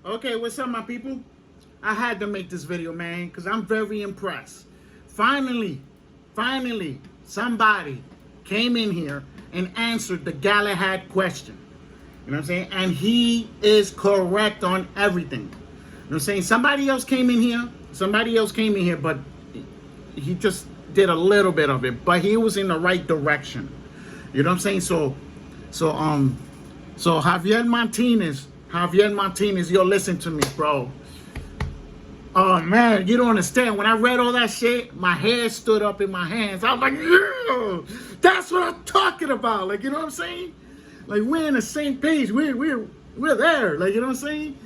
Okay, what's up, my people? I had to make this video, man, because I'm very impressed. Finally, somebody came in here and answered the Galahad question. You know what I'm saying? And he is correct on everything. You know what I'm saying? Somebody else came in here, but he just did a little bit of it, but he was in the right direction. You know what I'm saying? So Javier Martinez, yo, listen to me, bro. Oh man, you don't understand. When I read all that shit, my hair stood up in my hands. I was like, yeah, that's what I'm talking about. Like, you know what I'm saying? Like, we're in the same page. We're there. Like, you know what I'm saying?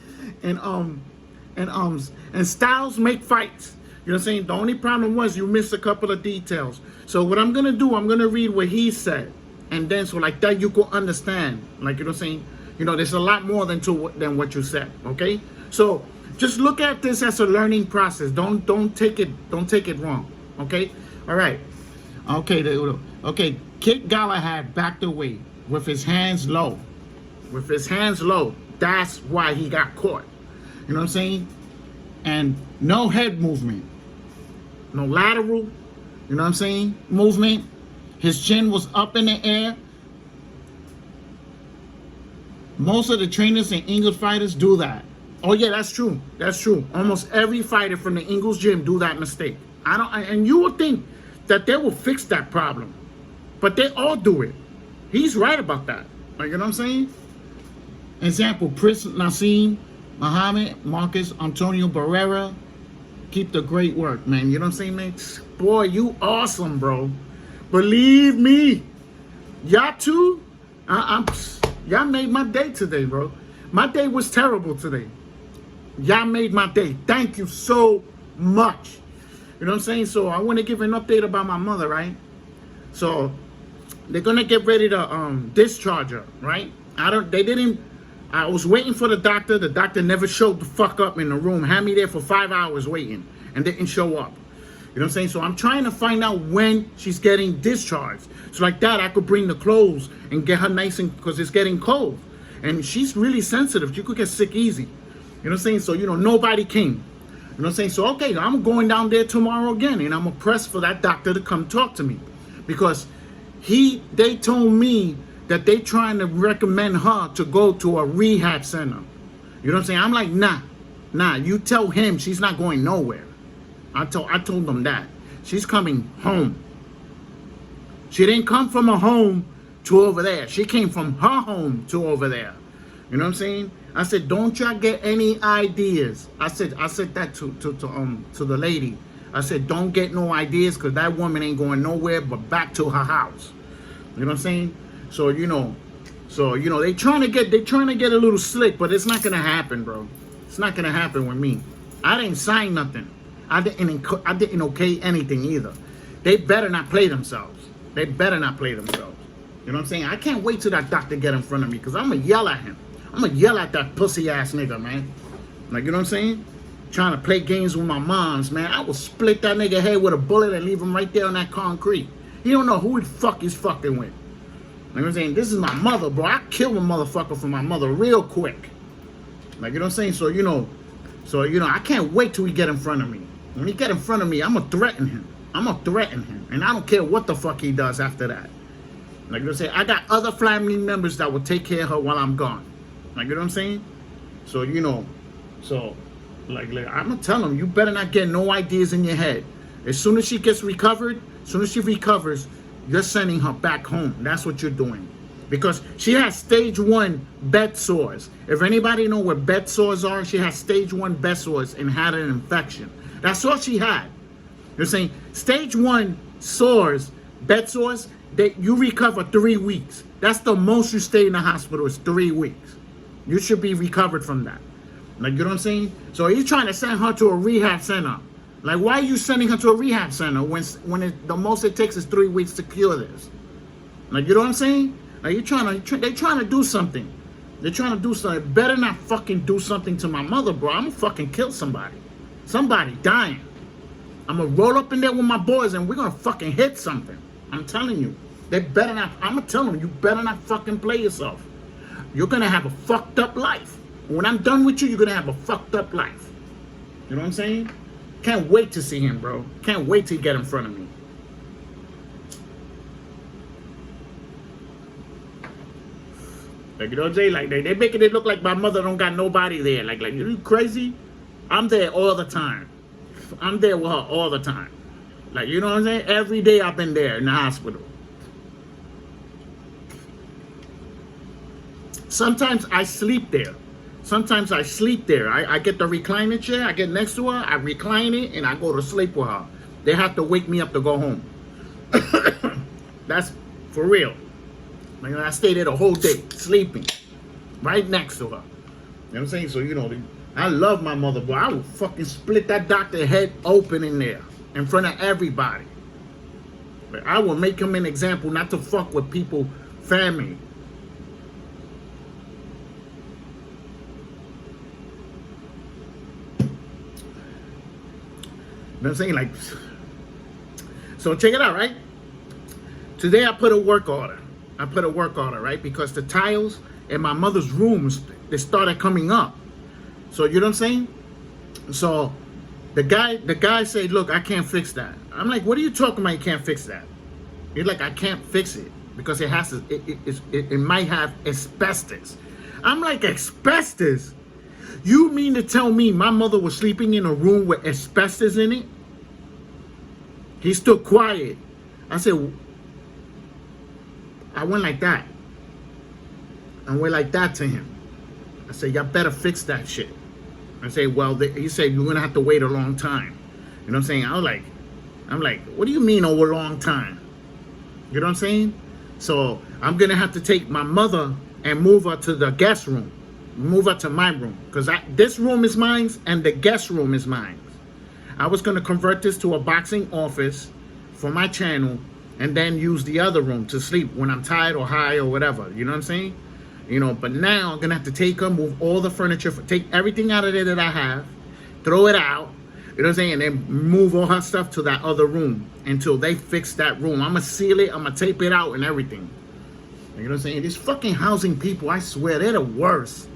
And styles make fights. You know what I'm saying? The only problem was you missed a couple of details. So what I'm gonna do, I'm gonna read what he said, and then so like that you could understand. Like, you know what I'm saying? You know, there's a lot more than what you said. Okay? So just look at this as a learning process. Don't take it wrong. Okay? All right. Okay. Kid Galahad backed away with his hands low. That's why he got caught. You know what I'm saying? And no head movement. No lateral. You know what I'm saying? Movement. His chin was up in the air. Most of the trainers and English fighters do that. Oh yeah, that's true. Almost every fighter from the English gym do that mistake. And you would think that they will fix that problem, but they all do it. He's right about that. Like, you know what I'm saying? Example: Prince Nassim, Muhammad, Marcus, Antonio Barrera. Keep the great work, man. You know what I'm saying, man? Boy, you awesome, bro. Believe me, y'all too. Y'all made my day today, bro. My day was terrible today. Y'all made my day. Thank you so much. You know what I'm saying? So I want to give an update about my mother, right? So they're gonna get ready to discharge her, right? I was waiting for the doctor. The doctor never showed the fuck up in the room. Had me there for 5 hours waiting and didn't show up. You know what I'm saying? So I'm trying to find out when she's getting discharged. So like that, I could bring the clothes and get her nice, and because it's getting cold. And she's really sensitive. She could get sick easy. You know what I'm saying? So, you know, nobody came. You know what I'm saying? So, okay, I'm going down there tomorrow again, and I'm going to press for that doctor to come talk to me. Because they told me that they trying to recommend her to go to a rehab center. You know what I'm saying? I'm like, nah, you tell him she's not going nowhere. I told them that. She's coming home. She didn't come from her home to over there. She came from her home to over there. You know what I'm saying? I said, don't y'all get any ideas. I said that to the lady. I said, don't get no ideas, because that woman ain't going nowhere but back to her house. You know what I'm saying? So you know, they trying to get a little slick, but it's not gonna happen, bro. It's not gonna happen with me. I didn't sign nothing. I didn't okay anything either. They better not play themselves. You know what I'm saying? I can't wait till that doctor get in front of me, because I'm going to yell at him. I'm going to yell at that pussy ass nigga, man. Like, you know what I'm saying? Trying to play games with my moms, man. I will split that nigga head with a bullet and leave him right there on that concrete. He don't know who the fuck he's fucking with. You know what I'm saying? This is my mother, bro. I kill a motherfucker for my mother real quick. Like, you know what I'm saying? So, you know, I can't wait till he get in front of me. When he get in front of me, I'm going to threaten him. And I don't care what the fuck he does after that. Like, you know what I'm saying? I got other family members that will take care of her while I'm gone. Like, you know what I'm saying? So, you know, like I'm going to tell him, you better not get no ideas in your head. As soon as she recovers, you're sending her back home. That's what you're doing. Because she has stage 1 bed sores. If anybody know what bed sores are, she has stage 1 bed sores and had an infection. That's all she had. You're saying stage 1 sores, bed sores, you recover 3 weeks. That's the most you stay in the hospital, is 3 weeks. You should be recovered from that. Like, you know what I'm saying? So he's trying to send her to a rehab center. Like, why are you sending her to a rehab center when the most it takes is 3 weeks to cure this? Like, you know what I'm saying? Like, they're trying to do something. They're trying to do something. Better not fucking do something to my mother, bro. I'm gonna fucking kill somebody. Somebody dying. I'm gonna roll up in there with my boys and we're gonna fucking hit something. I'm telling you. They better not. I'm gonna tell them, you better not fucking play yourself. You're gonna have a fucked up life. When I'm done with you, you're gonna have a fucked up life. You know what I'm saying? Can't wait to see him, bro. Can't wait to get in front of me. Like, you know what I'm saying? Like, they making it look like my mother don't got nobody there. Like, you crazy? I'm there all the time. I'm there with her all the time. Like, you know what I'm saying? Every day I've been there in the hospital. Sometimes I sleep there. Sometimes I sleep there. I get the recliner chair. I get next to her. I recline it, and I go to sleep with her. They have to wake me up to go home. That's for real. Like, I stay there the whole day, sleeping, right next to her. You know what I'm saying? So, you know, I love my mother, but I would fucking split that doctor head open in there, in front of everybody. But I will make him an example not to fuck with people, family. You know what I'm saying? Like, so check it out, right? Today I put a work order. Right? Because the tiles in my mother's rooms, they started coming up. So, you know what I'm saying? So, the guy said, look, I can't fix that. I'm like, what are you talking about? You can't fix that. He's like, I can't fix it because it has to, it might have asbestos. I'm like, asbestos? You mean to tell me my mother was sleeping in a room with asbestos in it? He stood quiet. I said, I went like that. I went like that to him. I said, y'all better fix that shit. I said, well, he said, you're going to have to wait a long time. You know what I'm saying? I'm like, what do you mean over a long time? You know what I'm saying? So I'm going to have to take my mother and move her to the guest room. Move her to my room. Because this room is mine and the guest room is mine. I was going to convert this to a boxing office for my channel and then use the other room to sleep when I'm tired or high or whatever. You know what I'm saying? You know, but now I'm going to have to take her, move all the furniture, take everything out of there that I have, throw it out, you know what I'm saying, and then move all her stuff to that other room until they fix that room. I'm going to seal it, I'm going to tape it out and everything. You know what I'm saying? These fucking housing people, I swear, they're the worst.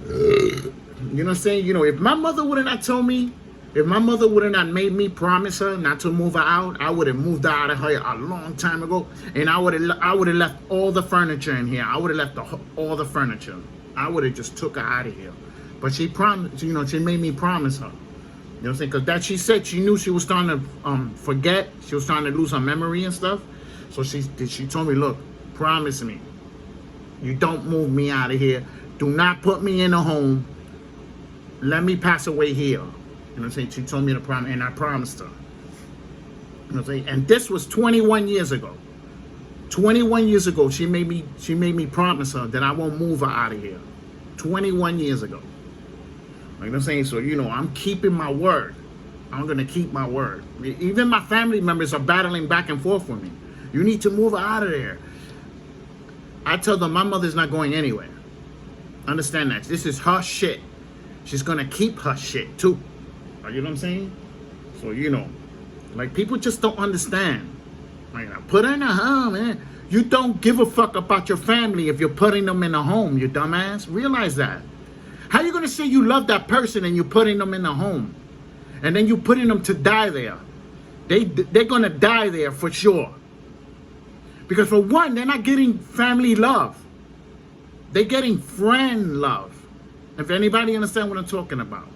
You know what I'm saying? You know, if my mother would have not told me, if my mother would have not made me promise her not to move her out, I would have moved her out of here a long time ago, and I would have left all the furniture in here. I would have left all the furniture. I would have just took her out of here. But she promised, you know, she made me promise her. You know what I'm saying? Because that she said she knew she was starting to forget. She was starting to lose her memory and stuff. So she told me, look, promise me, you don't move me out of here. Do not put me in a home. Let me pass away here. You know what I'm saying? She told me to promise, and I promised her. You know what I'm saying? And this was 21 years ago. 21 years ago, she made me promise her that I won't move her out of here. 21 years ago. You know what I'm saying? So, you know, I'm keeping my word. I'm going to keep my word. Even my family members are battling back and forth with me. You need to move her out of there. I tell them my mother's not going anywhere. Understand that. This is her shit. She's going to keep her shit, too. You know what I'm saying? So, you know, like, people just don't understand. Like, put her in a home, man. You don't give a fuck about your family if you're putting them in a home, you dumbass. Realize that. How you going to say you love that person and you're putting them in a home? And then you're putting them to die there. They're going to die there for sure. Because for one, they're not getting family love. They're getting friend love. If anybody understand what I'm talking about.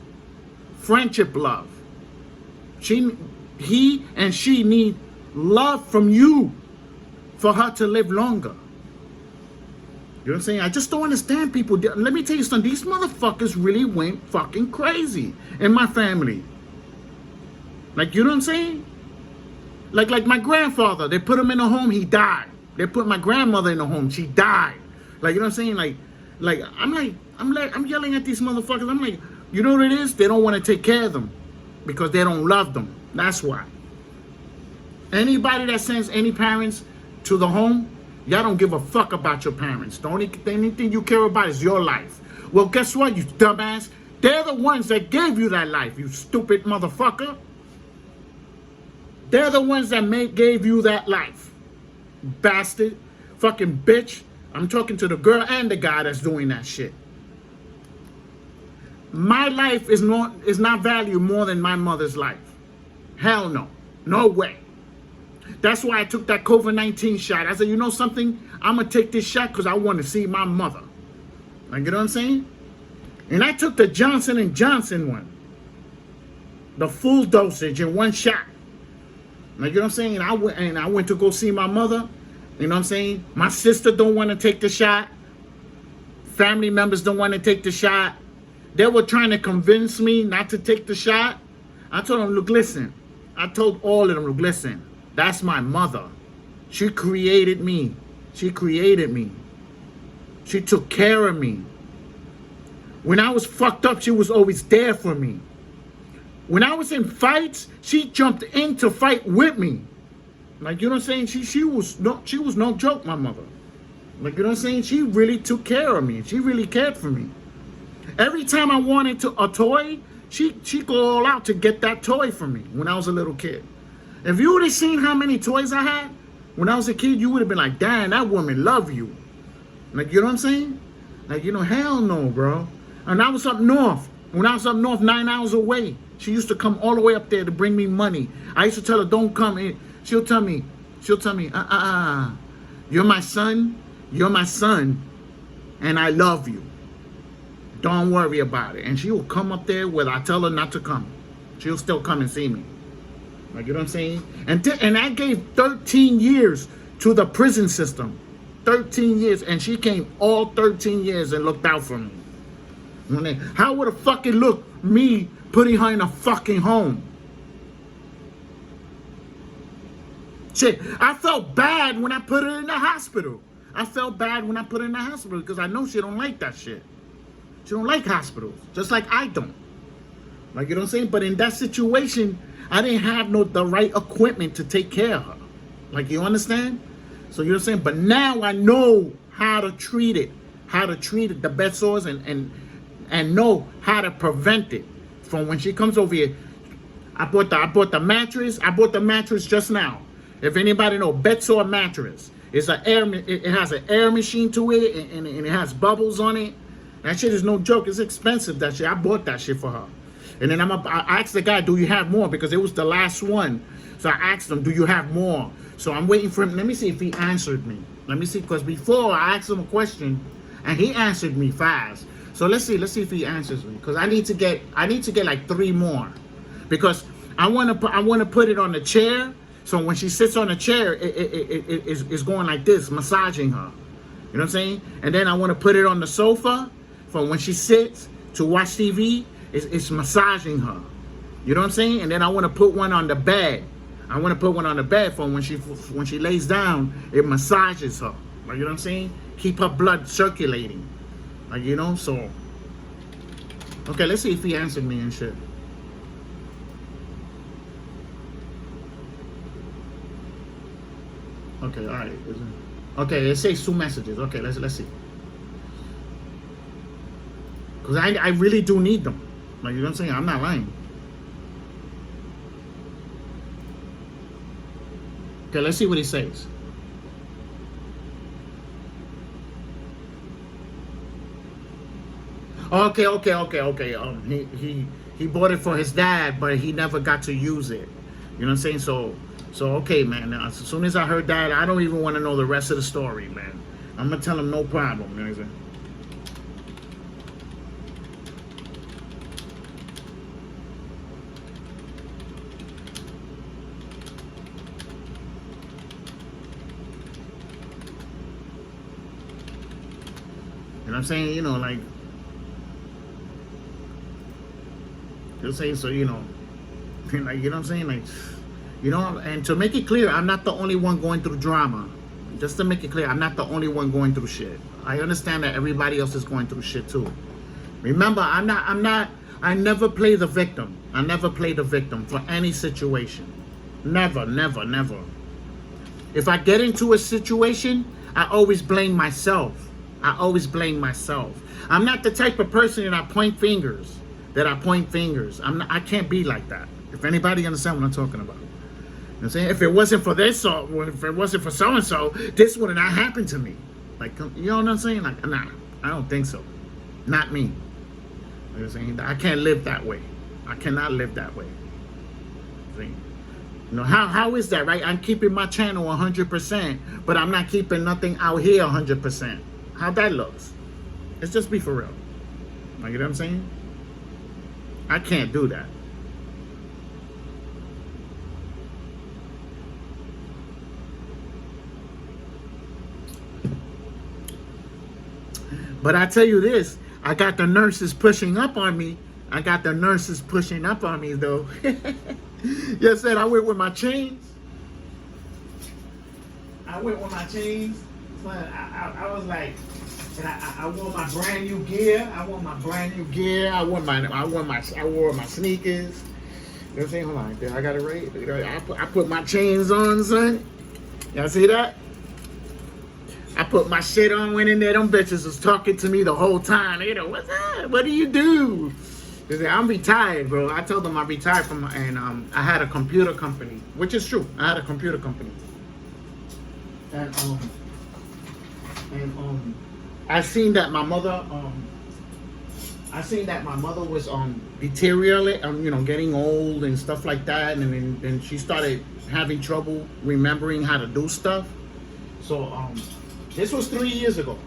Friendship love. He and she need love from you for her to live longer. You know what I'm saying? I just don't understand people. Let me tell you something. These motherfuckers really went fucking crazy in my family. Like, you know what I'm saying? Like my grandfather, they put him in a home, he died. They put my grandmother in a home, she died. Like, you know what I'm saying? I'm yelling at these motherfuckers. I'm like, you know what it is? They don't want to take care of them because they don't love them. That's why. Anybody that sends any parents to the home, y'all don't give a fuck about your parents. The only thing you care about is your life. Well, guess what, you dumbass? They're the ones that gave you that life, you stupid motherfucker. They're the ones that gave you that life. Bastard. Fucking bitch. I'm talking to the girl and the guy that's doing that shit. my life is not valued more than my mother's life. Hell no. No way. That's why I took that COVID-19 shot. I said, you know something? I'm going to take this shot because I want to see my mother. Like, you know what I'm saying? And I took the Johnson & Johnson one. The full dosage in one shot. Like, you know what I'm saying? And I went to go see my mother. You know what I'm saying? My sister don't want to take the shot. Family members don't want to take the shot. They were trying to convince me not to take the shot. I told them, look, listen. I told all of them, look, listen. That's my mother. She created me. She created me. She took care of me. When I was fucked up, she was always there for me. When I was in fights, she jumped in to fight with me. Like, you know what I'm saying? She was no joke, my mother. Like, you know what I'm saying? She really took care of me. She really cared for me. Every time I wanted a toy, she'd go all out to get that toy for me when I was a little kid. If you would have seen how many toys I had when I was a kid, you would have been like, damn, that woman love you. Like, you know what I'm saying? Like, you know, hell no, bro. And I was up north. When I was up north, 9 hours away, she used to come all the way up there to bring me money. I used to tell her, don't come in. She'll tell me, you're my son, and I love you. Don't worry about it. And she will come up there whether I tell her not to come. She'll still come and see me. Like, you know what I'm saying? And I gave 13 years to the prison system. 13 years. And she came all 13 years and looked out for me. How would it fucking look, me putting her in a fucking home? Shit, I felt bad when I put her in the hospital. I felt bad when I put her in the hospital because I know she don't like that shit. She don't like hospitals, just like I don't. Like, you know what I'm saying? But in that situation, I didn't have the right equipment to take care of her. Like, you understand? So, you know what I'm saying? But now I know how to treat it. The bed sores and know how to prevent it. From when she comes over here, I bought the mattress. I bought the mattress just now. If anybody know, bed sore mattress. It has an air machine to it, and it has bubbles on it. That shit is no joke. It's expensive, that shit. I bought that shit for her. And then I asked the guy, do you have more? Because it was the last one. So I asked him, do you have more? So I'm waiting for him. Let me see if he answered me. Let me see, because before I asked him a question, and he answered me fast. So let's see if he answers me. Because I need to get like 3 more. Because I want to put it on the chair. So when she sits on the chair, it's going like this, massaging her. You know what I'm saying? And then I want to put it on the sofa. For when she sits to watch TV, it's massaging her. You know what I'm saying? And then I want to put one on the bed. I want to put one on the bed for when she lays down, it massages her. Like, you know what I'm saying? Keep her blood circulating. Like, you know, so. Okay, let's see if he answered me and shit. Okay, all right. Okay, it says 2 messages. Okay, let's see. Because I really do need them. Like, you know what I'm saying? I'm not lying. Okay, let's see what he says. Okay. He bought it for his dad, but he never got to use it. You know what I'm saying? So okay, man. Now, as soon as I heard that, I don't even want to know the rest of the story, man. I'm gonna tell him no problem. You know what I'm saying? You know what I'm saying? You know, like, you'll say, so, you know, like, you know what I'm saying? Like, you know, and to make it clear, I'm not the only one going through drama. Just to make it clear, I'm not the only one going through shit. I understand that everybody else is going through shit too. Remember, I never play the victim. I never play the victim for any situation. Never. If I get into a situation, I always blame myself. I'm not the type of person that I point fingers. I can't be like that. If anybody understand what I'm talking about. You know what I'm saying? If it wasn't for this, or if it wasn't for so-and-so, this would have not happened to me. Like, you know what I'm saying? Like, nah, I don't think so. Not me. You know what I'm saying? I can't live that way. I cannot live that way. See? You know, how is that, right? I'm keeping my channel 100%, but I'm not keeping nothing out here 100%. How that looks? Let's just be for real. Like, you know what I'm saying? I can't do that. But I tell you this, I got the nurses pushing up on me. I got the nurses pushing up on me, though. Yes, said I went with my chains. I went with my chains. But I was like, and I wore my brand new gear. I wore my brand new gear. I wore my sneakers. You know what I'm saying? Hold on, I got it right. I put my chains on, son. Y'all see that? I put my shit on, went in there. Them bitches was talking to me the whole time. You know, what's up? What do you do? They say, I'm retired, bro. I told them I retired from, and I had a computer company, which is true. I had a computer company, and I seen that my mother, was deteriorating, you know, getting old and stuff like that, and then she started having trouble remembering how to do stuff. So this was 3 years ago.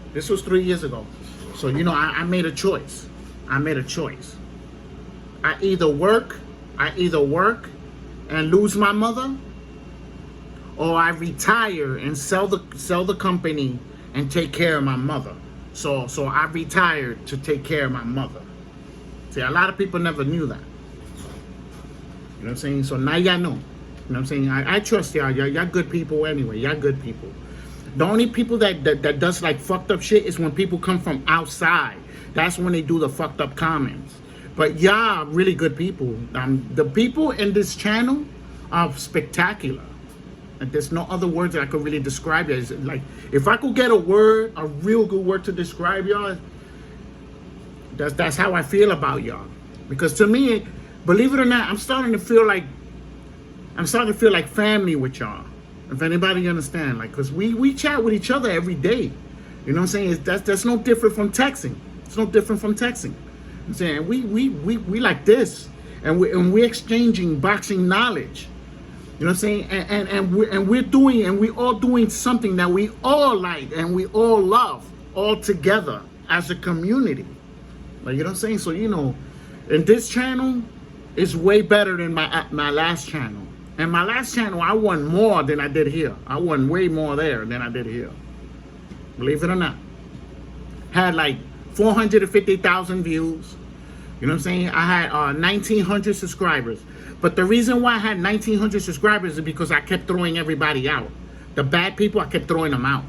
So, you know, I made a choice. I either work and lose my mother, or I retire and sell the company and take care of my mother. So I retired to take care of my mother. See, a lot of people never knew that. You know what I'm saying? So now y'all know. You know what I'm saying? I trust y'all. Y'all good people anyway. Y'all good people. The only people that does like fucked up shit is when people come from outside. That's when they do the fucked up comments. But y'all really good people. The people in this channel are spectacular. And there's no other words that I could really describe it. It's like, if I could get a real good word to describe y'all, that's how I feel about y'all. Because to me, believe it or not, I'm starting to feel like family with y'all. If anybody understand, like, cause we chat with each other every day. You know what I'm saying? That's no different from texting. It's no different from texting. I'm saying we like this, and we're exchanging boxing knowledge. You know what I'm saying? And we're all doing something that we all like and we all love all together as a community. Like, you know what I'm saying? So, you know, and this channel is way better than my last channel. And my last channel, I won more than I did here. I won way more there than I did here. Believe it or not. Had like 450,000 views. You know what I'm saying? I had 1,900 subscribers. But the reason why I had 1,900 subscribers is because I kept throwing everybody out. The bad people, I kept throwing them out.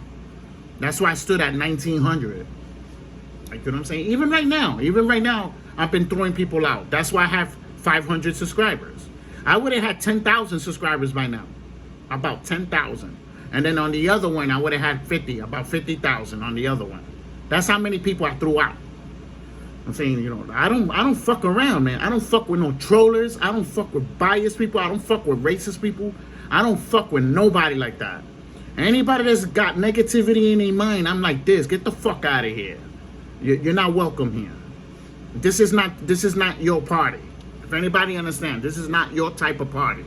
That's why I stood at 1,900. Like, you know what I'm saying? Even right now, I've been throwing people out. That's why I have 500 subscribers. I would have had 10,000 subscribers by now. About 10,000. And then on the other one, I would have had about 50,000 on the other one. That's how many people I threw out. I'm saying, you know, I don't fuck around, man. I don't fuck with no trollers. I don't fuck with biased people. I don't fuck with racist people. I don't fuck with nobody like that. Anybody that's got negativity in their mind, I'm like this. Get the fuck out of here. You're not welcome here. This is not your party. If anybody understands, this is not your type of party.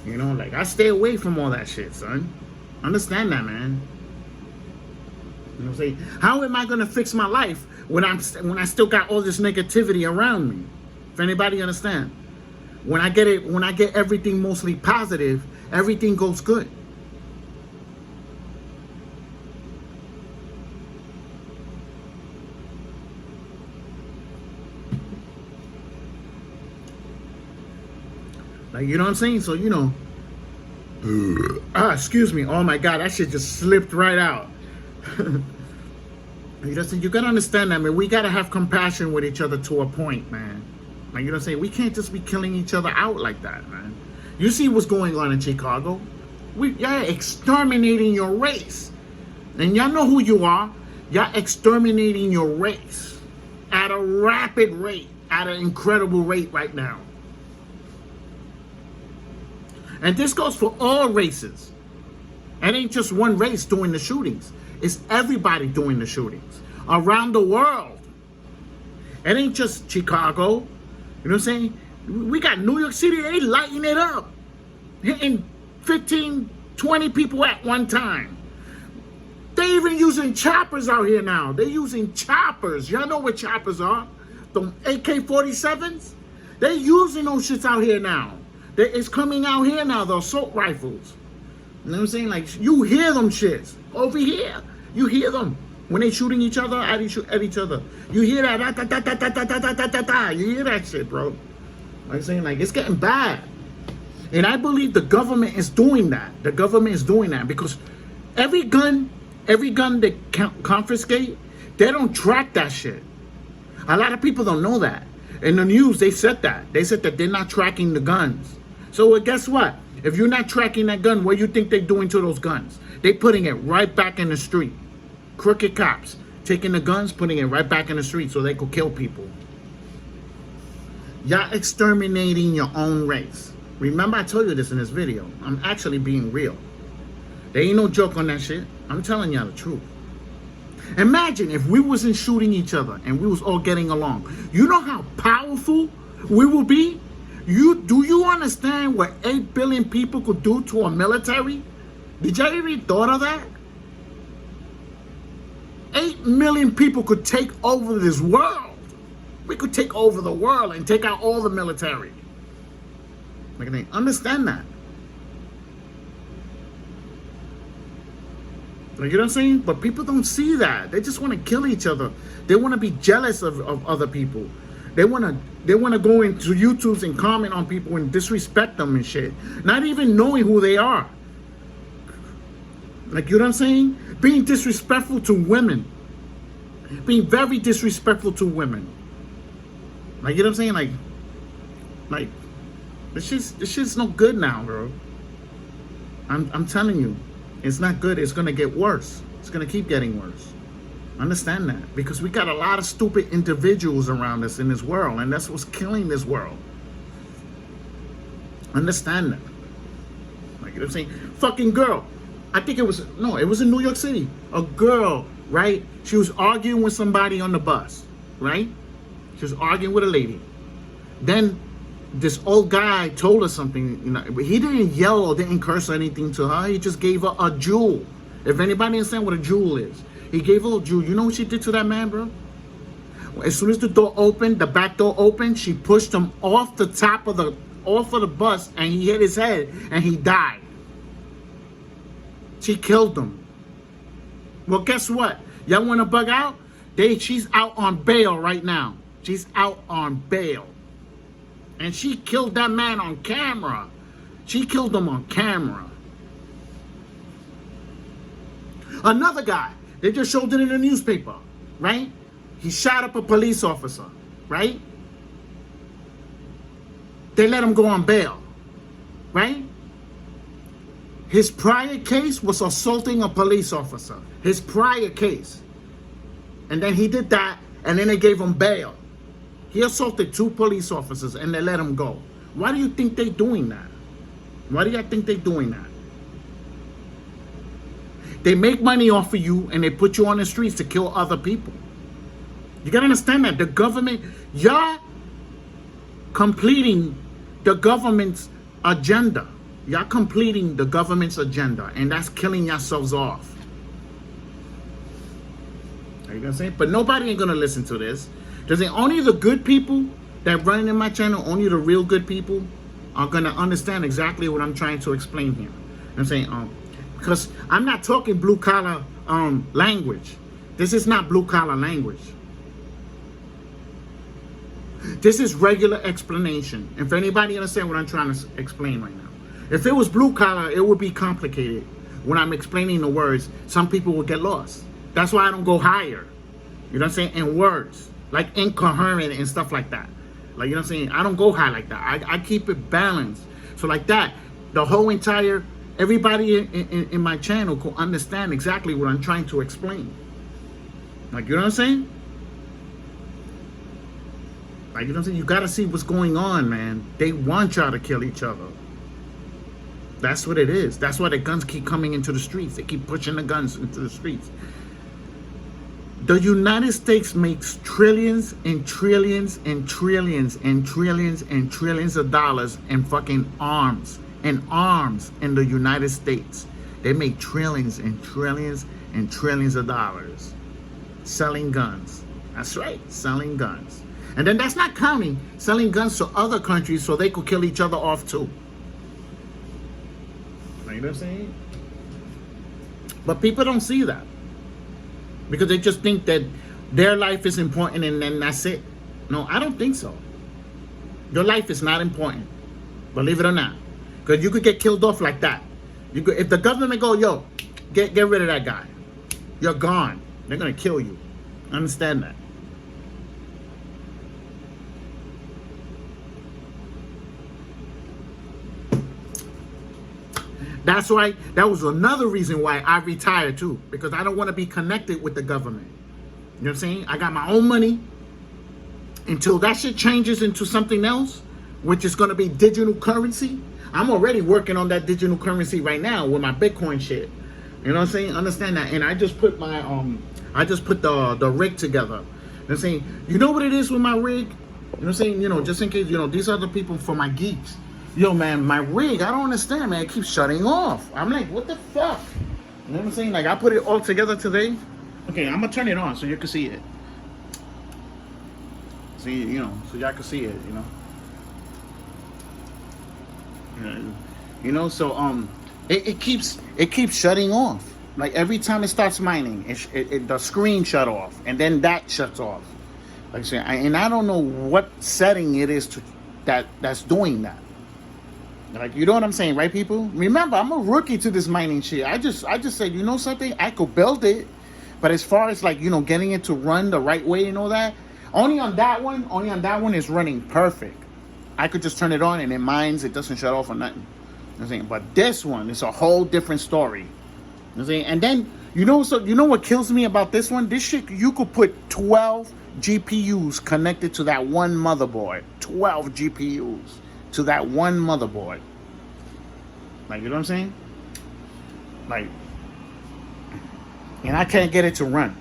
You know, like, I stay away from all that shit, son. Understand that, man. You know what I'm saying? How am I gonna fix my life when I still got all this negativity around me? If anybody understand, when I get everything mostly positive, everything goes good. Like, you know what I'm saying? So, you know, excuse me. Oh my God, that shit just slipped right out. You gotta understand that, man. We gotta have compassion with each other to a point, man. Like, you know what I'm saying? We can't just be killing each other out like that, man. You see what's going on in Chicago? Y'all exterminating your race. And y'all know who you are. Y'all exterminating your race at a rapid rate, at an incredible rate right now. And this goes for all races. It ain't just one race doing the shootings. It's everybody doing the shootings around the world. It ain't just Chicago. You know what I'm saying? We got New York City, they lighting it up. Hitting 15, 20 people at one time. They even using choppers out here now. They using choppers. Y'all know what choppers are? The AK-47s? They using those shits out here now. It's coming out here now, the assault rifles. You know what I'm saying? Like, you hear them shits. Over here. You hear them. When they shooting each other at each other. You hear that. You hear that shit, bro. Like I'm saying, like, it's getting bad. And I believe the government is doing that. The government is doing that because every gun they confiscate, they don't track that shit. A lot of people don't know that. In the news, they said that. They said that they're not tracking the guns. So well, guess what? If you're not tracking that gun, what do you think they're doing to those guns? They're putting it right back in the street. Crooked cops taking the guns, putting it right back in the street so they could kill people. Y'all exterminating your own race. Remember, I told you this in this video. I'm actually being real. There ain't no joke on that shit. I'm telling y'all the truth. Imagine if we wasn't shooting each other and we was all getting along. You know how powerful we would be? Do you understand what 8 billion people could do to a military? Did y'all ever thought of that? 8 million people could take over this world. We could take over the world and take out all the military. Like, they understand that. Like, you know what I'm saying? But people don't see that. They just want to kill each other. They want to be jealous of other people. They want to go into YouTubes and comment on people and disrespect them and shit. Not even knowing who they are. Like, you know what I'm saying? Being disrespectful to women. Being very disrespectful to women. Like, you know what I'm saying? Like this shit's no good now, bro. I'm telling you. It's not good. It's going to get worse. It's going to keep getting worse. Understand that. Because we got a lot of stupid individuals around us in this world. And that's what's killing this world. Understand that. Like, you know what I'm saying? Fucking girl. I think it was in New York City. A girl, right? She was arguing with somebody on the bus, right? She was arguing with a lady. Then this old guy told her something, you know, he didn't yell or didn't curse or anything to her. He just gave her a jewel. If anybody understands what a jewel is, he gave her a jewel. You know what she did to that man, bro? As soon as the door opened, the back door opened, she pushed him off the top of the bus, and he hit his head and he died. She killed him. Well, guess what? Y'all want to bug out? She's out on bail right now. She's out on bail. And she killed that man on camera. She killed him on camera. Another guy, they just showed it in the newspaper, right? He shot up a police officer, right? They let him go on bail, right? His prior case was assaulting a police officer. His prior case. And then he did that, and then they gave him bail. He assaulted 2 police officers and they let him go. Why do you think they're doing that? Why do you think they're doing that? They make money off of you and they put you on the streets to kill other people. You gotta understand that. The government, y'all completing the government's agenda. Y'all completing the government's agenda, and that's killing yourselves off. Are you gonna say? But nobody ain't gonna listen to this. There's only the good people that run in my channel, only the real good people are gonna understand exactly what I'm trying to explain here. I'm saying, because I'm not talking blue collar language. This is not blue collar language. This is regular explanation. If anybody understand what I'm trying to explain right now. If it was blue collar, it would be complicated. When I'm explaining the words, some people will get lost. That's why I don't go higher. You know what I'm saying? In words. Like incoherent and stuff like that. Like, you know what I'm saying? I don't go high like that. I keep it balanced. So like that, the whole entire, everybody in my channel could understand exactly what I'm trying to explain. Like, you know what I'm saying? Like, you know what I'm saying? You gotta see what's going on, man. They want y'all to kill each other. That's what it is. That's why the guns keep coming into the streets. They keep pushing the guns into the streets. The United States makes trillions and trillions and trillions and trillions and trillions of dollars in fucking arms in the United States. They make trillions and trillions and trillions of dollars selling guns. That's right, selling guns. And then that's not counting selling guns to other countries so they could kill each other off too. You know what I'm saying? But people don't see that, because they just think that their life is important and then that's it. No, I don't think so. Your life is not important, believe it or not, because you could get killed off like that. You could, if the government go, yo, get rid of that guy, you're gone. They're gonna kill you. Understand that. That's why, that was another reason why I retired too, because I don't want to be connected with the government. You know what I'm saying? I got my own money. Until that shit changes into something else, which is going to be digital currency. I'm already working on that digital currency right now with my Bitcoin shit. You know what I'm saying? Understand that. And I just put my the rig together. You know what I'm saying? You know what it is with my rig? You know what I'm saying? You know, just in case, you know, these are the people for my geeks. Yo, man, my rig, I don't understand, man. It keeps shutting off. I'm like, what the fuck? You know what I'm saying? Like, I put it all together today. Okay, I'm going to turn it on so you can see it. See, you know, so y'all can see it, you know. You know, so, it keeps shutting off. Like, every time it starts mining, the screen shut off. And then that shuts off. Like I said, and I don't know what setting it is that's doing that. Like, you know what I'm saying, right, people? Remember, I'm a rookie to this mining shit. I just said, you know something? I could build it. But as far as, like, you know, getting it to run the right way and all that, only on that one is running perfect. I could just turn it on and it mines. It doesn't shut off or nothing. You know what I'm saying? But this one is a whole different story. You know what I'm saying? And then, you know what kills me about this one? This shit, you could put 12 GPUs connected to that one motherboard. 12 GPUs. To that one motherboard. Like, you know what I'm saying? Like, and I can't get it to run.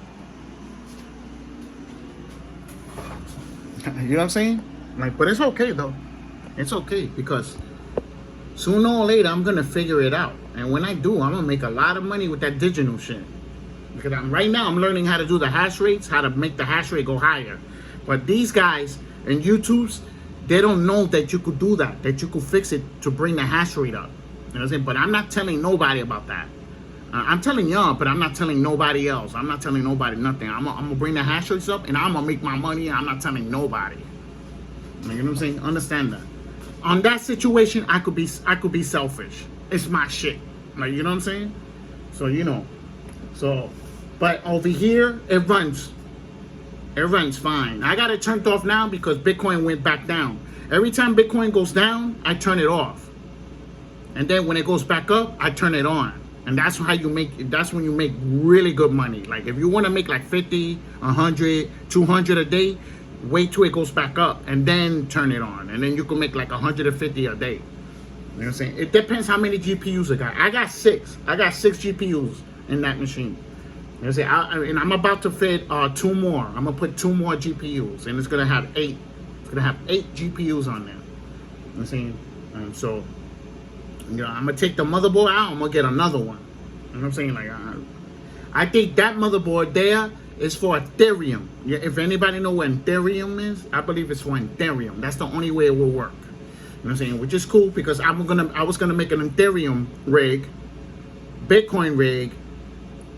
You know what I'm saying? Like, but it's okay though. It's okay, because sooner or later I'm gonna figure it out. And when I do, I'm gonna make a lot of money with that digital shit. Because right now I'm learning how to do the hash rates, how to make the hash rate go higher. But these guys in YouTube's, they don't know that you could do that you could fix it to bring the hash rate up. You know what I'm saying? But I'm not telling nobody about that. I'm telling y'all, but I'm not telling nobody else. I'm not telling nobody nothing. I'm gonna bring the hash rates up and I'm gonna make my money. I'm not telling nobody. You know what I'm saying? Understand that. On that situation, I could be selfish. It's my shit. Like, you know what I'm saying? So, you know. So, but over here, it runs. It runs fine. I got it turned off now because Bitcoin went back down. Every time Bitcoin goes down, I turn it off. And then when it goes back up, I turn it on. And that's how you make, that's when you make really good money. Like, if you want to make like 50, 100, 200 a day, wait till it goes back up and then turn it on. And then you can make like 150 a day. You know what I'm saying? It depends how many GPUs I got. I got 6. I got 6 GPUs in that machine. You know what I'm saying? And I'm about to fit 2 more. I'm going to put 2 more GPUs. And it's going to have 8. It's going to have 8 GPUs on there. You know what I'm saying? So, you know, I'm going to take the motherboard out. I'm going to get another one. You know what I'm saying? Like, I think that motherboard there is for Ethereum. Yeah, if anybody know what Ethereum is, I believe it's for Ethereum. That's the only way it will work. You know what I'm saying? Which is cool, because I was gonna make an Ethereum rig, Bitcoin rig,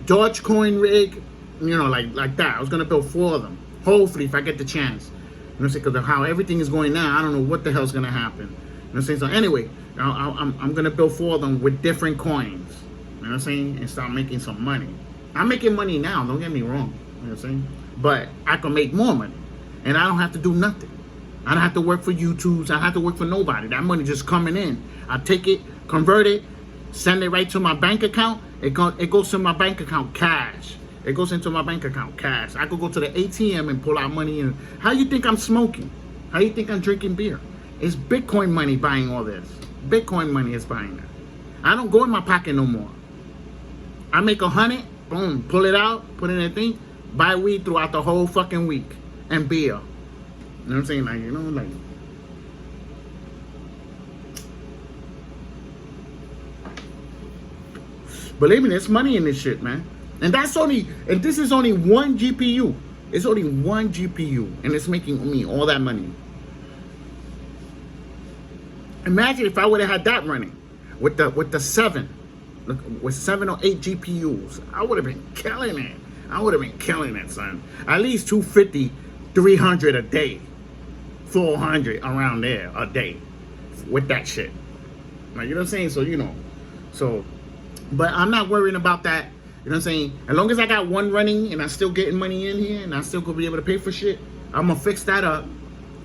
Dogecoin rig, you know, like that. I was gonna build 4 of them. Hopefully, if I get the chance. You know what I'm saying? Because of how everything is going now, I don't know what the hell's gonna happen. You know what I'm saying? So anyway, I'm gonna build 4 of them with different coins. You know what I'm saying? And start making some money. I'm making money now, don't get me wrong. You know what I'm saying? But I can make more money. And I don't have to do nothing. I don't have to work for YouTubes. I don't have to work for nobody. That money just coming in. I take it, convert it, send it right to my bank account. It goes to my bank account cash. It goes into my bank account cash. I could go to the ATM and pull out money. And how you think I'm smoking? How you think I'm drinking beer? It's Bitcoin money buying all this. Bitcoin money is buying that. I don't go in my pocket no more. I make 100, boom, pull it out, put it in a thing, buy weed throughout the whole fucking week and beer. You know what I'm saying? Like, you know, like. Believe me, there's money in this shit, man. And this is only one GPU. It's only one GPU, and it's making me all that money. Imagine if I would have had that running with the 7 or 8 GPUs. I would have been killing it. I would have been killing it, son. At least 250, 300 a day, 400 around there a day with that shit. Like, you know what I'm saying? So, you know, but I'm not worrying about that. You know what I'm saying? As long as I got one running and I'm still getting money in here and I still gonna be able to pay for shit, I'm gonna fix that up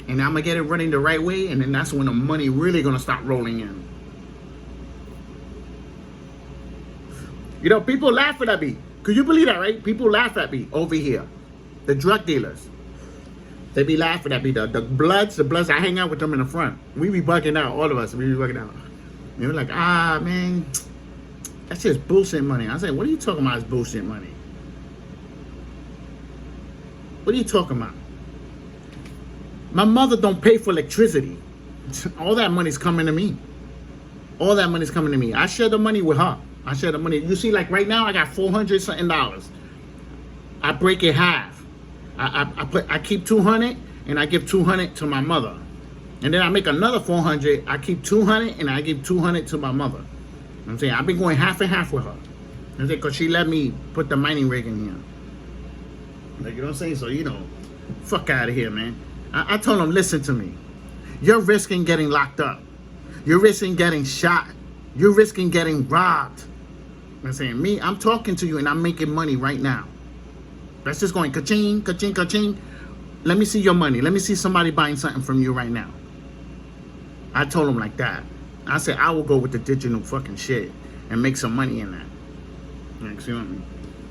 and I'm gonna get it running the right way, and then that's when the money really gonna start rolling in. You know, people laugh at me. Could you believe that, right? People laugh at me over here. The drug dealers. They be laughing at me. The bloods, I hang out with them in the front. We be bugging out, all of us. We be bugging out. And they're like, man, that's just bullshit money. I say, what are you talking about? It's bullshit money. What are you talking about? My mother don't pay for electricity. All that money's coming to me. All that money's coming to me. I share the money with her. I share the money. You see, like right now, I got $400 something. I break it half. I keep 200 and I give 200 to my mother, and then I make another 400. I keep 200 and I give 200 to my mother. I'm saying I've been going half and half with her. Because she let me put the mining rig in here. Like, you know what I'm saying? So, you know, fuck out of here, man. I told them, listen to me. You're risking getting locked up. You're risking getting shot. You're risking getting robbed. I'm saying, me, I'm talking to you and I'm making money right now. That's just going ka-ching, ka-ching, ka-ching. Let me see your money. Let me see somebody buying something from you right now. I told them like that. I said, I will go with the digital fucking shit and make some money in that. Like, see what I mean?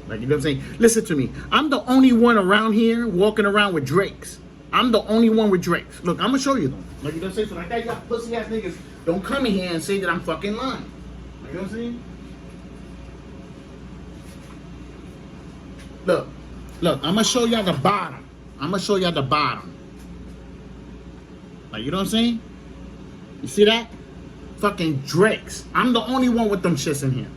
Like, you know what I'm saying? Listen to me. I'm the only one around here walking around with Drakes. I'm the only one with Drakes. Look, I'm going to show you them. Like, you know what I'm saying? So like that, y'all pussy ass niggas don't come in here and say that I'm fucking lying. Like, you know what I'm saying? Look, I'm going to show y'all the bottom. I'm going to show y'all the bottom. Like, you know what I'm saying? You see that? Fucking Drakes. I'm the only one with them shits in here.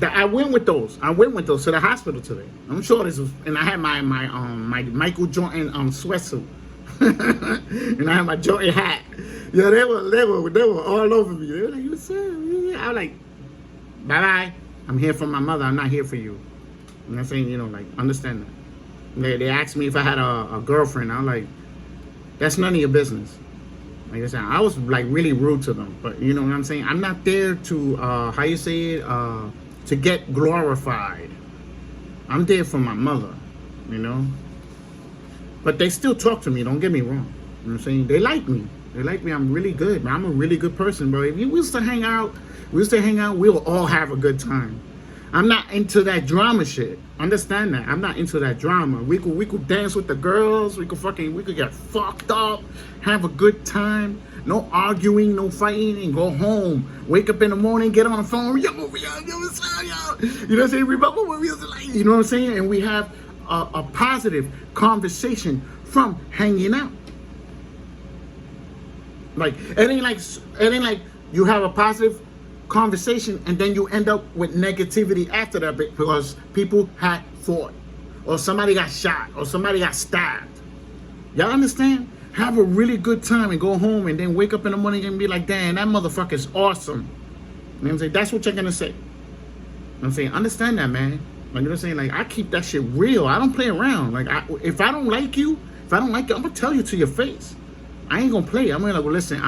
I went with those to the hospital today. I'm sure this was, and I had my Michael Jordan sweatsuit, and I had my Jordan hat. Yeah, they were all over me. They were like, "What's up?" I was like, "Bye bye. I'm here for my mother. I'm not here for you." And I'm saying, you know, like, understand that. They asked me if I had a girlfriend. I'm like, that's none of your business. Like I said, I was like really rude to them, but you know what I'm saying? I'm not there to how you say it, to get glorified. I'm there for my mother, you know. But they still talk to me, don't get me wrong. You know what I'm saying? They like me. They like me. I'm really good, man. I'm a really good person, bro. If we used to hang out, we'll all have a good time. I'm not into that drama shit. Understand that. I'm not into that drama. We could dance with the girls. We could get fucked up, have a good time. No arguing, no fighting, and go home. Wake up in the morning, get on the phone. Yo, you know what I'm saying? Remember when we was like, you know what I'm saying? And we have a positive conversation from hanging out. Like, it ain't like you have a positive conversation and then you end up with negativity after that because people had fought or somebody got shot or somebody got stabbed. Y'all understand? Have a really good time and go home and then wake up in the morning and be like, damn, that motherfucker's awesome. You know what I'm saying? That's what you're gonna say. You know what I'm saying? Understand that, man. Like, you know what I'm saying? Like, I keep that shit real. I don't play around. Like, if I don't like you, I'm gonna tell you to your face. I ain't gonna play. I'm gonna go, listen,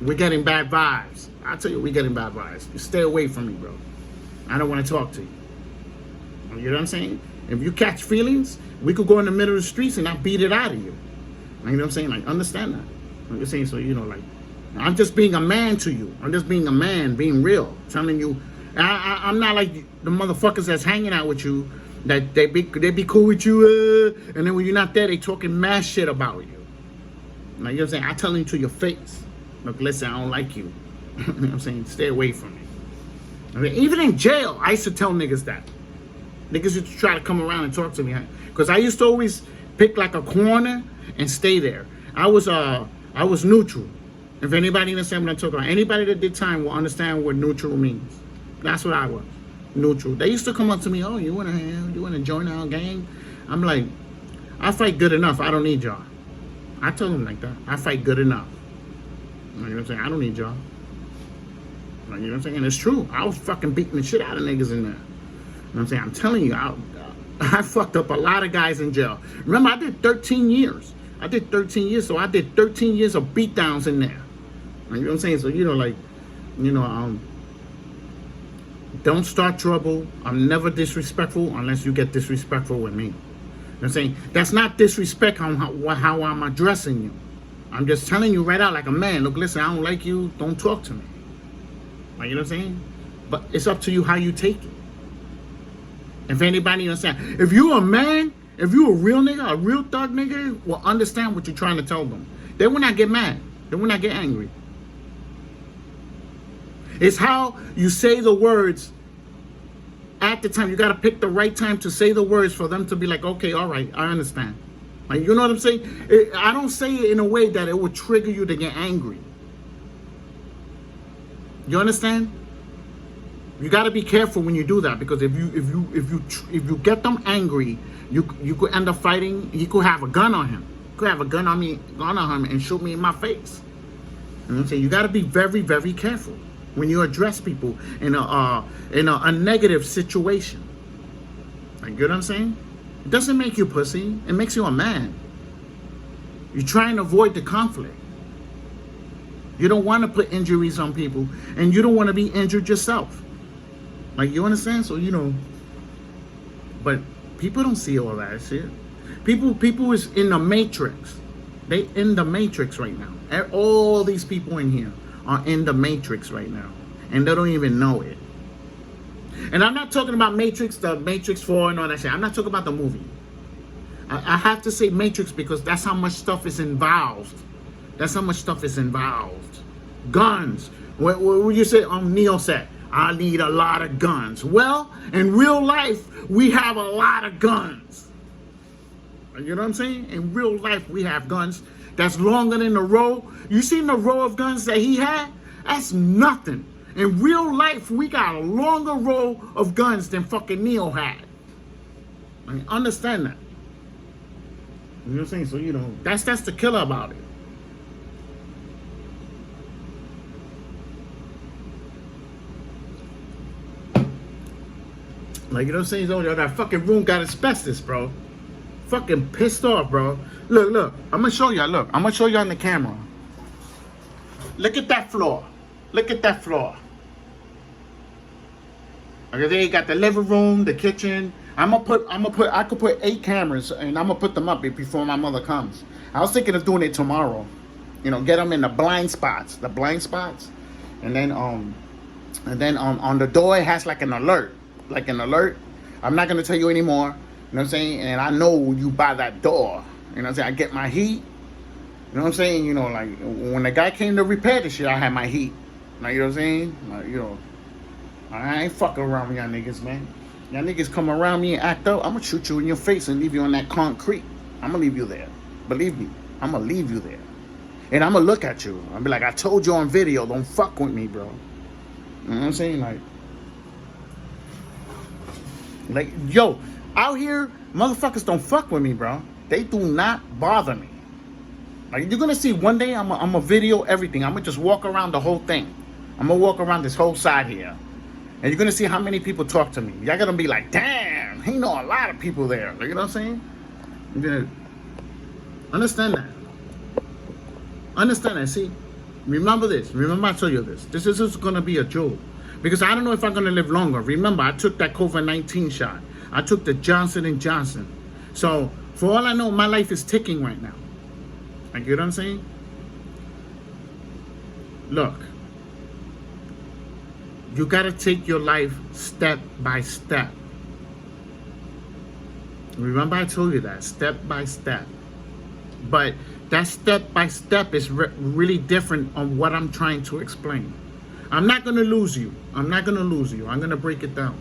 we're getting bad vibes. I tell you, we're getting bad vibes. You stay away from me, bro. I don't want to talk to you. You know what I'm saying? If you catch feelings, we could go in the middle of the streets and I beat it out of you. You know what I'm saying? Like, understand that. I'm just saying, so, you know, like, I'm just being a man to you. I'm just being a man, being real. Telling you, I'm not like the motherfuckers that's hanging out with you, that they be cool with you, and then when you're not there, they talking mad shit about you. Like, you know what I'm saying? I tell you to your face, look, listen, I don't like you. You know what I'm saying? Stay away from me. I mean, even in jail, I used to tell niggas that. Niggas used to try to come around and talk to me. Because I used to always pick like a corner and stay there. I was neutral. If anybody understands what I'm talking about, anybody that did time will understand what neutral means. That's what I was. Neutral. They used to come up to me, oh, you wanna join our gang? I'm like, I fight good enough. I don't need y'all. I tell them like that. I fight good enough. You know what I'm saying? I don't need y'all. You know what I'm saying? And it's true. I was fucking beating the shit out of niggas in there. You know what I'm saying? I'm telling you, I fucked up a lot of guys in jail. Remember, I did 13 years. So I did 13 years of beatdowns in there. You know what I'm saying? So, don't start trouble. I'm never disrespectful unless you get disrespectful with me. You know what I'm saying? That's not disrespect on how I'm addressing you. I'm just telling you right out like a man. Look, listen, I don't like you. Don't talk to me. You know what I'm saying? But it's up to you how you take it. If anybody understand, if you a man, if you a real nigga, a real thug nigga, will understand what you're trying to tell them. They will not get mad. They will not get angry. It's how you say the words at the time. You got to pick the right time to say the words for them to be like, okay, all right, I understand. Like, you know what I'm saying? I don't say it in a way that it would trigger you to get angry. You understand? You got to be careful when you do that, because if you get them angry, you could end up fighting. He could have a gun on him. He could have a gun on him and shoot me in my face. You know what I'm saying? You got to be very, very careful when you address people in a negative situation. Like, you know what I'm saying? It doesn't make you pussy. It makes you a man. You're trying to avoid the conflict. You don't want to put injuries on people, and you don't want to be injured yourself. Like, you understand? So, but people don't see all that shit. People is in the matrix. They in the matrix right now. All these people in here are in the matrix right now, and they don't even know it. And I'm not talking about Matrix, the Matrix 4 and all that shit. I'm not talking about the movie. I have to say Matrix because that's how much stuff is involved. That's how much stuff is involved. Guns. What you say on Neo said, I need a lot of guns. Well, in real life, we have a lot of guns. You know what I'm saying? In real life, we have guns that's longer than the row. You seen the row of guns that he had? That's nothing. In real life, we got a longer row of guns than fucking Neo had. I mean, understand that. You know what I'm saying? So, that's the killer about it. Like, you know what I'm saying? So, that fucking room got asbestos, bro. Fucking pissed off, bro. Look. I'm gonna show y'all. Look, I'm gonna show you on the camera. Look at that floor. Look at that floor. Okay, they got the living room, the kitchen. I could put 8 cameras, and I'm gonna put them up before my mother comes. I was thinking of doing it tomorrow. Get them in the blind spots, and then on the door it has like an alert. I'm not gonna tell you anymore. You know what I'm saying? And I know you by that door. You know what I'm saying? I get my heat. You know what I'm saying? Like when the guy came to repair the shit, I had my heat. Like, you know what I'm saying? Like, I ain't fucking around with y'all niggas, man. Y'all niggas come around me and act up, I'm gonna shoot you in your face and leave you on that concrete. I'm gonna leave you there. Believe me, I'm gonna leave you there. And I'm gonna look at you. I'll be like, I told you on video, don't fuck with me, bro. You know what I'm saying? Like, yo, out here, motherfuckers don't fuck with me, bro. They do not bother me. Like, you're gonna see one day I'm gonna video everything. I'm gonna just walk around the whole thing. I'm gonna walk around this whole side here. And you're gonna see how many people talk to me. Y'all gonna be like, damn, he know a lot of people there. Like, you know what I'm saying? You're gonna understand that. Understand that. See, remember this. Remember I told you this. This is gonna be a joke. Because I don't know if I'm gonna live longer. Remember, I took that COVID-19 shot. I took the Johnson & Johnson. So, for all I know, my life is ticking right now. Like, you know what I'm saying? Look. You gotta take your life step by step. Remember I told you that, step by step. But that step by step is really different on what I'm trying to explain. I'm not gonna lose you. I'm not gonna lose you. I'm gonna break it down.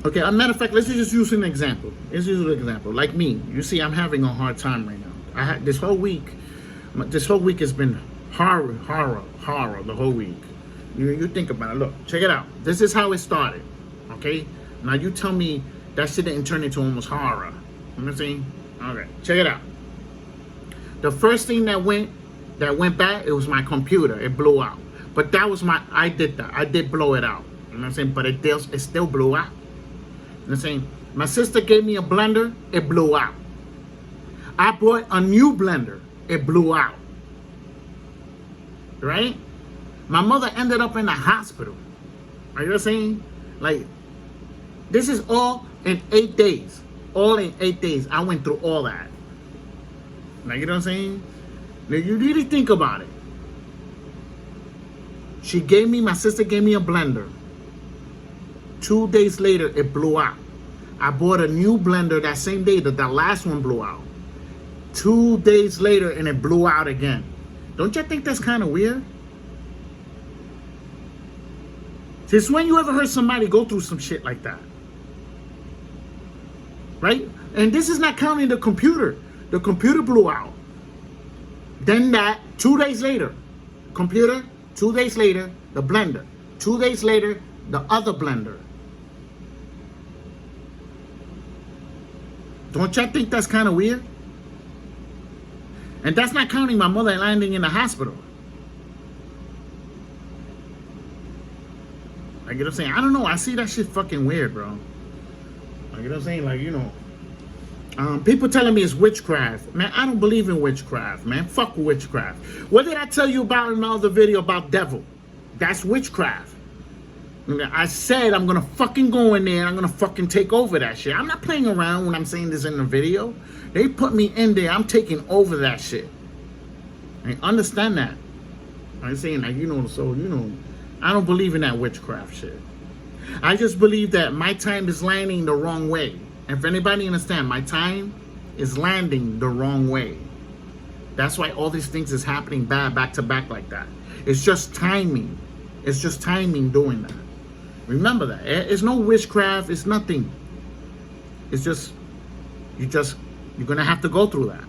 Okay, as a matter of fact, let's just use an example. Let's use an example. Like me, you see, I'm having a hard time right now. I had this whole week has been horror the whole week. You think about it. Look, check it out. This is how it started. Okay, now you tell me that shit didn't turn into almost horror. You know what I'm saying? Okay, check it out. The first thing that went bad, it was my computer. It blew out. But that was I did that. I did blow it out. You know what I'm saying? But it still blew out. You know what I'm saying? My sister gave me a blender. It blew out. I bought a new blender. It blew out. Right? My mother ended up in the hospital. Are you know what I'm saying? Like, this is all in 8 days. All in 8 days. I went through all that. Like, you know what I'm saying? Now, you really think about it. My sister gave me a blender. 2 days later, it blew out. I bought a new blender that same day that the last one blew out. 2 days later, and it blew out again. Don't you think that's kind of weird? Since when you ever heard somebody go through some shit like that? Right? And this is not counting the computer. The computer blew out. Then that, 2 days later, computer, 2 days later, the blender. 2 days later, the other blender. Don't you think that's kind of weird? And that's not counting my mother landing in the hospital. Like, you know what I'm saying? I don't know. I see that shit fucking weird, bro. Like, you know what I'm saying? Like, you know. People telling me it's witchcraft. Man, I don't believe in witchcraft, man. Fuck witchcraft. What did I tell you about in my other video about devil? That's witchcraft. I said I'm gonna fucking go in there and I'm gonna fucking take over that shit. I'm not playing around when I'm saying this in the video. They put me in there. I'm taking over that shit. I understand that. I'm saying, like, you know, so, you know, I don't believe in that witchcraft shit. I just believe that my time is landing the wrong way. If anybody understand, my time is landing the wrong way. That's why all these things is happening back to back like that. It's just timing. It's just timing doing that. Remember that. It's no witchcraft. It's nothing. It's just, you're going to have to go through that.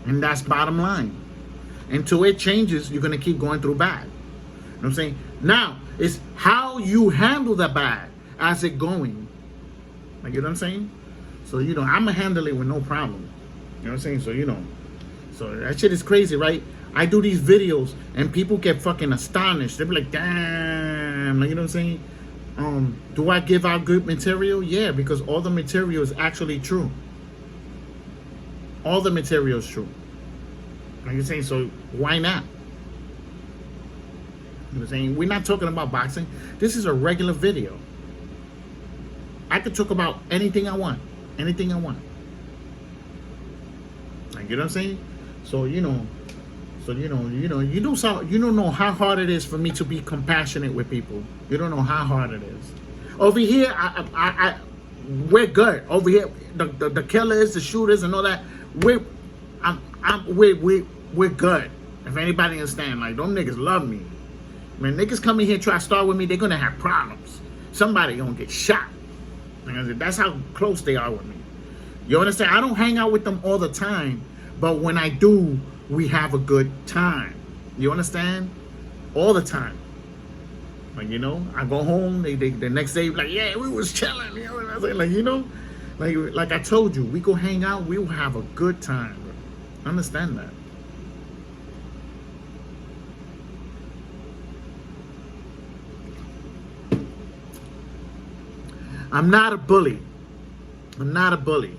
And that's bottom line. Until it changes, you're going to keep going through bad. You know what I'm saying? Now, it's how you handle the bad as it going. Like, you know what I'm saying? So, you know, I'm going to handle it with no problem. You know what I'm saying? So, you know. So, that shit is crazy, right? I do these videos and people get fucking astonished. They be like, damn. Like, you know what I'm saying? Do I give out good material? Yeah, because all the material is actually true. All the material is true. Like you're saying, so why not? You know what I'm saying? We're not talking about boxing. This is a regular video. I could talk about anything I want. Anything I want. Like, you know what I'm saying? So, you know, you don't know how hard it is for me to be compassionate with people. You don't know how hard it is. Over here, we're good. Over here, the killers, the shooters, and all that, we're good. If anybody understand, like, them niggas love me. When niggas come in here and try to start with me, they're gonna have problems. Somebody gonna get shot. Like, that's how close they are with me. You understand? I don't hang out with them all the time, but when I do, we have a good time. You understand? All the time. Like, you know, I go home, the next day, like, yeah, we was chilling. You know what I'm saying? Like, you know, like I told you, we go hang out, we will have a good time, bro. Understand that. I'm not a bully. I'm not a bully.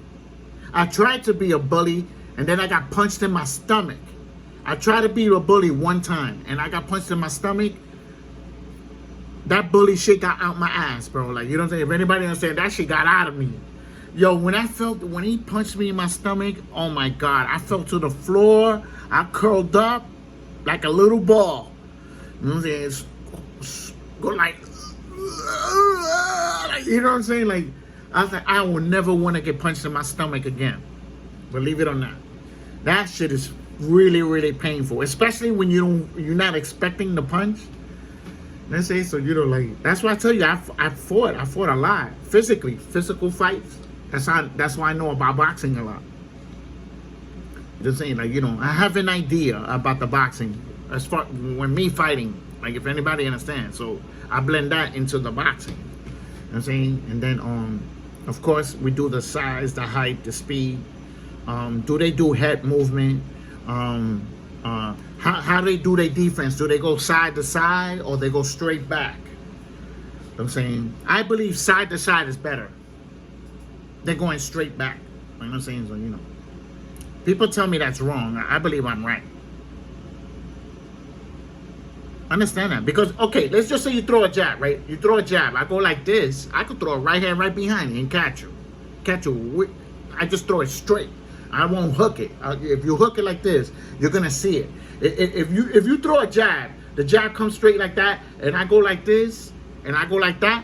I tried to be a bully, and then I got punched in my stomach. I tried to be a bully one time, and I got punched in my stomach. That bully shit got out my ass, bro. Like, you know what I'm saying? If anybody understand, that shit got out of me. Yo, when he punched me in my stomach, oh my God, I fell to the floor. I curled up like a little ball. You know what I'm saying? Go like, you know what I'm saying? Like, I was like, I will never want to get punched in my stomach again. Believe it or not. That shit is really, really painful. Especially when you're not expecting the punch. Let's say, so you know, like, that's why I tell you, I fought a lot. Physical fights. That's why I know about boxing a lot. Just saying, like, you know, I have an idea about the boxing as far when me fighting, like, if anybody understands. So I blend that into the boxing. You know what I'm saying? And then of course we do the size, the height, the speed. Do they do head movement? How do they do their defense? Do they go side to side or they go straight back? You know what I'm saying? I believe side to side is better. They're going straight back. You know what I'm saying? So, you know. People tell me that's wrong. I believe I'm right. Understand that? Because, okay, let's just say you throw a jab, right? You throw a jab. I go like this. I could throw a right hand right behind you and catch you. I just throw it straight. I won't hook it. If you hook it like this, you're going to see it. If you throw a jab, the jab comes straight like that, and I go like this, and I go like that,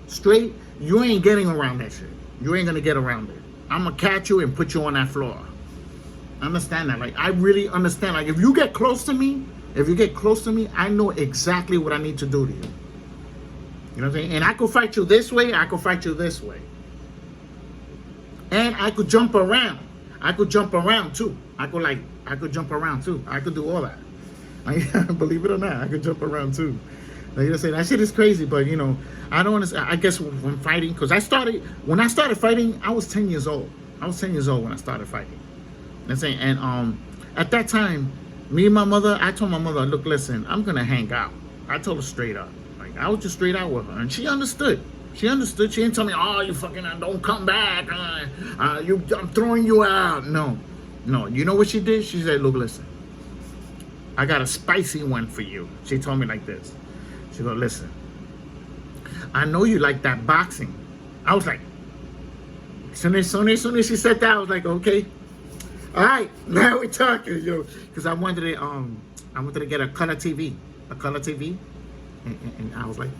straight, you ain't getting around that shit. You ain't going to get around it. I'm going to catch you and put you on that floor. Understand that? Like, I really understand. Like, if you get close to me, I know exactly what I need to do to you. You know what I'm saying? And I could fight you this way, I could fight you this way. And I could jump around. I could jump around too. I could jump around too. I could do all that. Believe it or not, I could jump around too. Like, you know, say that shit is crazy, but you know, I don't understand. I guess when fighting, because when I started fighting, I was 10 years old. I was 10 years old when I started fighting. And at that time, me and my mother, I told my mother, look, listen, I'm gonna hang out. I told her straight up. Like, I was just straight out with her, and she understood. She understood. She didn't tell me, oh, you fucking don't come back. I'm throwing you out. No. You know what she did? She said, look, listen, I got a spicy one for you. She told me like this. She goes, listen, I know you like that boxing. I was like, soon as she said that, I was like, okay. All right, now we're talking, yo. Because I wanted to get a color TV, and I was like,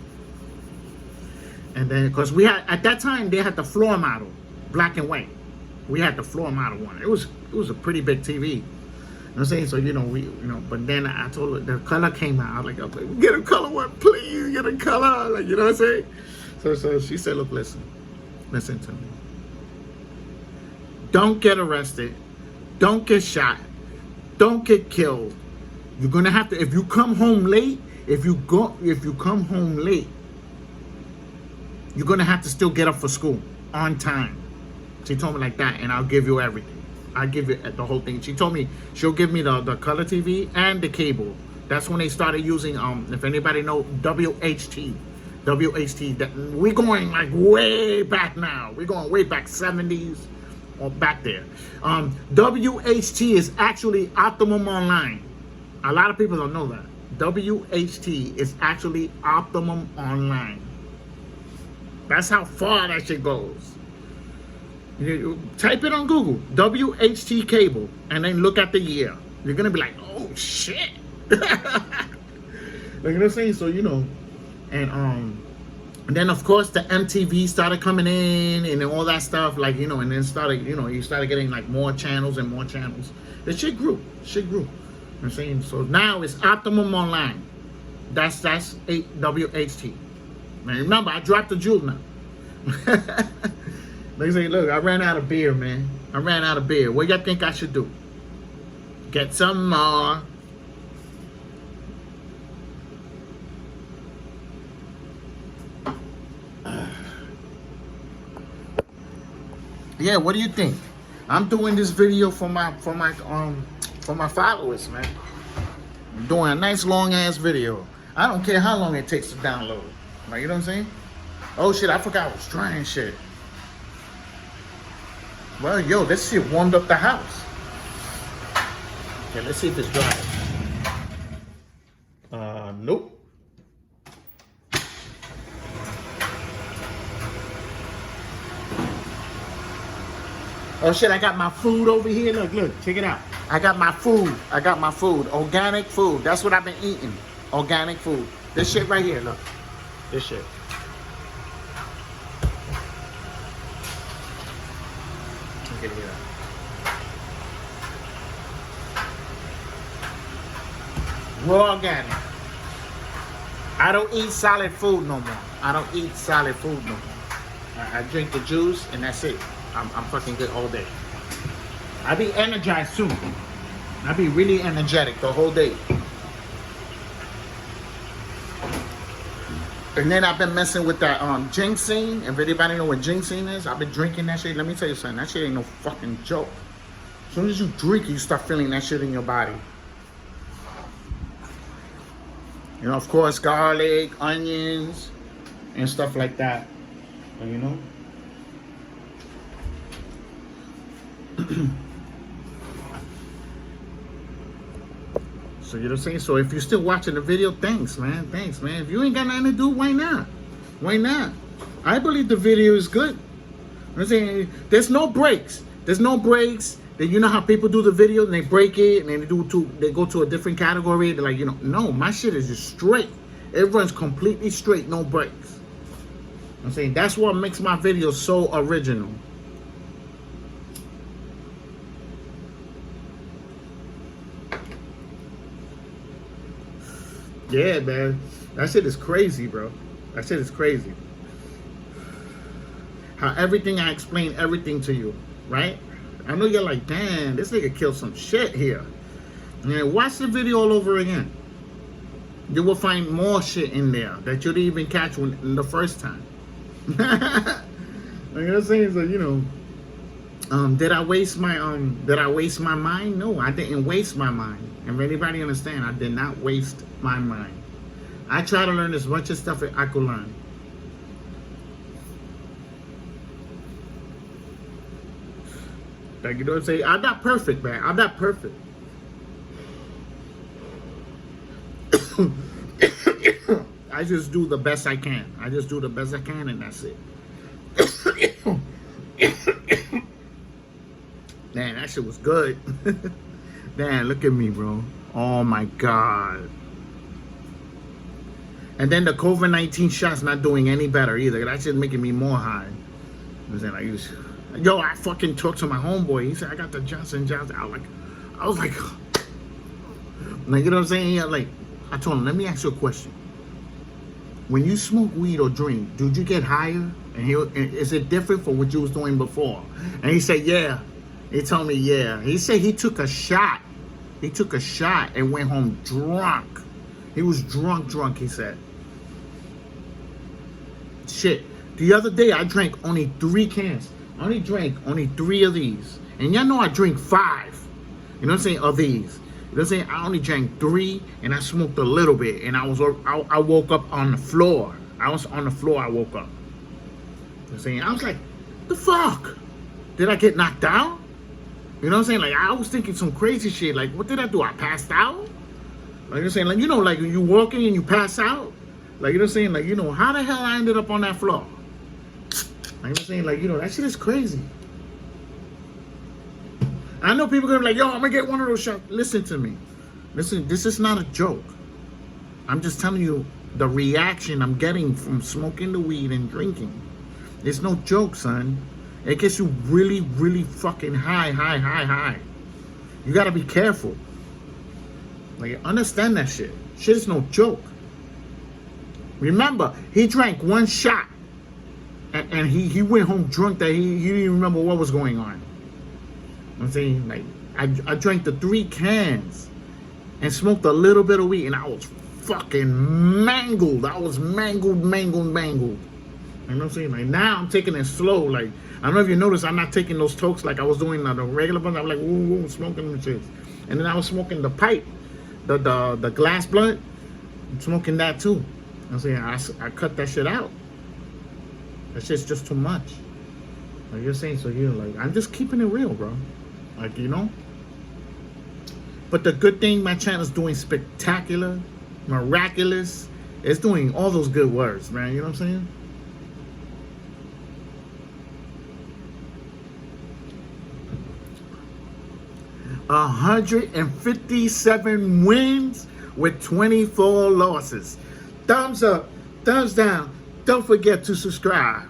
and then because we had at that time they had the floor model, black and white. We had the floor model one. It was a pretty big TV. You know what I'm saying? So but then I told her the color came out. I was like, get a color one, please, get a color. Like, you know what I'm saying? So she said, look, listen to me. Don't get arrested. Don't get shot. Don't get killed. You're gonna have to. If you come home late, if you come home late, you're gonna have to still get up for school on time. She told me like that, and I'll give you everything. I'll give you the whole thing. She told me she'll give me the color TV and the cable. That's when they started using if anybody know WHT. We're going like way back now. We're going way back 70s. Or back there. WHT is actually Optimum Online. A lot of people don't know that. WHT is actually Optimum Online. That's how far that shit goes. You type it on Google, WHT cable, and then look at the year. You're gonna be like, oh shit. Like, you know what I'm saying? So, you know, and then of course the MTV started coming in and all that stuff, like, you know, and then you started getting like more channels and more channels. The shit grew. You know what I'm saying? So now it's Optimum Online. That's WHT. Man, remember, I dropped the jewel now. They say, look, I ran out of beer, man. What y'all think I should do? Get some more. Yeah, what do you think? I'm doing this video for my followers, man. I'm doing a nice long ass video. I don't care how long it takes to download. Like, you know what I'm saying? Oh shit, I forgot I was trying shit. Well, yo, this shit warmed up the house. Okay, let's see if it's dry. Nope. Oh shit, I got my food over here. Look, check it out. I got my food. Organic food. That's what I've been eating. Organic food. This shit right here, look. This shit. drink it here. Raw organic. I don't eat solid food no more. I don't eat solid food no more. I drink the juice and that's it. I'm fucking good all day. I be energized too. I be really energetic the whole day. And then I've been messing with that ginseng. If anybody know what ginseng is, I've been drinking that shit. Let me tell you something. That shit ain't no fucking joke. As soon as you drink it, you start feeling that shit in your body. You know, of course, garlic, onions, and stuff like that. You know? So, you know what I'm saying? So, if you're still watching the video, thanks, man. Thanks, man. If you ain't got nothing to do, why not? Why not? I believe the video is good. You know what I'm saying? There's no breaks. There's no breaks. Then you know how people do the video and they break it and then they go to a different category. They're like, you know, no, my shit is just straight. It runs completely straight, no breaks. You know what I'm saying? That's what makes my videos so original. Yeah, man. That shit is crazy, bro. That shit is crazy. How everything I explain everything to you, right? I know you're like, damn, this nigga killed some shit here. And watch the video all over again. You will find more shit in there that you didn't even catch in the first time. You know what I'm saying? So, you know, did I waste my mind? No, I didn't waste my mind. And if anybody understand, I did not waste my mind. I try to learn as much as stuff I could learn. Like, you know what I'm saying? I'm not perfect, man. I'm not perfect. I just do the best I can. I just do the best I can and that's it. Man, that shit was good. Damn, look at me, bro. Oh my God. And then the COVID-19 shot's not doing any better either. That shit's making me more high. Yo, I fucking talked to my homeboy. He said, I got the Johnson Johnson. I was like, you know what I'm saying? I told him, let me ask you a question. When you smoke weed or drink, did you get higher? And is it different from what you was doing before? And he said, yeah. He told me, yeah. He said he took a shot. He took a shot and went home drunk. He was drunk, he said. Shit. The other day, I drank only 3 cans. I only drank only 3 of these. And y'all know I drink 5. You know what I'm saying? Of these. You know what I'm saying? I only drank 3 and I smoked a little bit. And I woke up on the floor. I was on the floor, I woke up. You know what I'm saying? I was like, the fuck? Did I get knocked out? You know what I'm saying? Like, I was thinking some crazy shit. Like, what did I do? I passed out? Like, you're saying, like, you know, like, you walking and you pass out? Like, you know what I'm saying? Like, you know, how the hell I ended up on that floor? Like, I'm saying, like, you know, that shit is crazy. I know people are going to be like, yo, I'm going to get one of those shots. Listen to me. Listen, this is not a joke. I'm just telling you the reaction I'm getting from smoking the weed and drinking. It's no joke, son. It gets you really, really fucking high. You got to be careful. Like, understand that shit. Shit is no joke. Remember, he drank 1 shot. And he went home drunk that he didn't even remember what was going on. I'm saying, like, I drank the 3 cans and smoked a little bit of weed and I was fucking mangled. I was mangled. You know what I'm saying? Like, now I'm taking it slow. Like, I don't know if you noticed, I'm not taking those tokes like I was doing the regular ones. I'm like, woo, smoking them shit. And then I was smoking the pipe, the glass blunt. I'm smoking that too. I'm saying, I cut that shit out. That shit's just too much. Like you're saying, so you're like, I'm just keeping it real, bro. Like, you know. But the good thing, my channel's doing spectacular, miraculous. It's doing all those good words, man. You know what I'm saying? $157 wins with 24 losses. Thumbs up, thumbs down. Don't forget to subscribe.